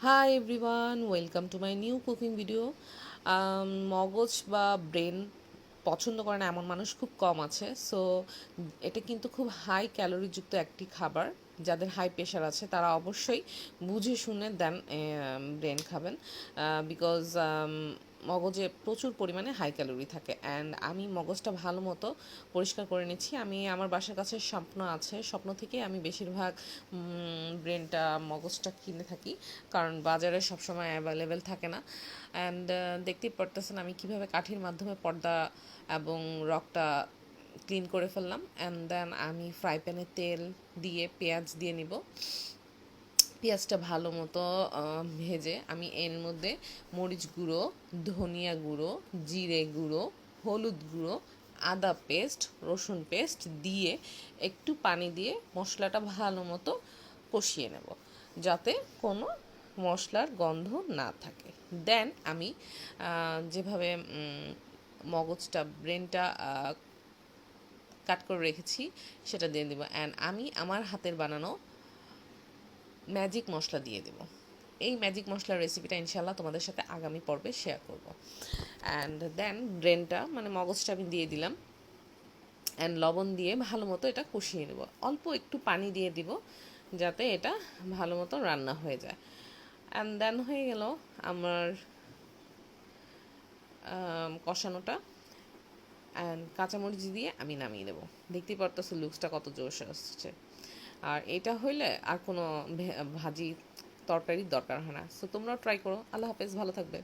Hi everyone, welcome to my new cooking video. মগজ বা brain পছন্দ করে না এমন মানুষ খুব কম আছে। সো এটা কিন্তু খুব হাই ক্যালোরিযুক্ত একটি খাবার। যাদের হাই প্রেশার আছে তারা অবশ্যই বুঝে শুনে দেন ব্রেন খাবেন, বিকজ মগজে প্রচুর পরিমাণে হাই ক্যালোরি থাকে। অ্যান্ড আমি মগজটা ভালো মতো পরিষ্কার করে নিচ্ছি। আমি আমার বাসার কাছে স্বপ্ন আছে, স্বপ্ন থেকে আমি বেশিরভাগ ব্রেনটা মগজটা কিনে থাকি, কারণ বাজারে সবসময় অ্যাভেলেবেল থাকে না। অ্যান্ড দেখতেই পারতেছেন আমি কিভাবে কাঠির মাধ্যমে পর্দা এবং রগটা ক্লিন করে ফেললাম। অ্যান্ড দেন আমি ফ্রাই প্যানে তেল দিয়ে পেঁয়াজ দিয়ে নিব। পেঁয়াজটা ভালো মতো ভেজে আমি এর মধ্যে মরিচ গুঁড়ো, ধনিয়া গুঁড়ো, জিরে গুঁড়ো, হলুদ গুঁড়ো, আদা পেস্ট, রসুন পেস্ট দিয়ে একটু পানি দিয়ে মশলাটা ভালো মতো কষিয়ে নেব, যাতে কোনো মশলার গন্ধ না থাকে। দেন আমি যেভাবে মগজটা ব্রেনটা কাট করে রেখেছি সেটা দিয়ে দেবো। অ্যান্ড আমি আমার হাতের বানানো ম্যাজিক মশলা দিয়ে দেবো। এই ম্যাজিক মশলার রেসিপিটা ইনশাল্লাহ তোমাদের সাথে আগামী পর্বে শেয়ার করব। অ্যান্ড দেন ব্রেনটা মানে মগজটা আমি দিয়ে দিলাম, অ্যান্ড লবণ দিয়ে ভালো মতো এটা কষিয়ে নেব। অল্প একটু পানি দিয়ে দিব যাতে এটা ভালো মতো রান্না হয়ে যায়। অ্যান্ড দেন হয়ে গেল আমার কষানোটা। অ্যান্ড কাঁচামরিচ দিয়ে আমি নামিয়ে দেবো। দেখতেই পারতেছো লুকসটা কত জোশ আসছে। আর এটা হইলে আর কোনো ভাজি তরকারির দরকার হয় না। সো তোমরাও ট্রাই করো। আল্লাহ হাফেজ, ভালো থাকবে।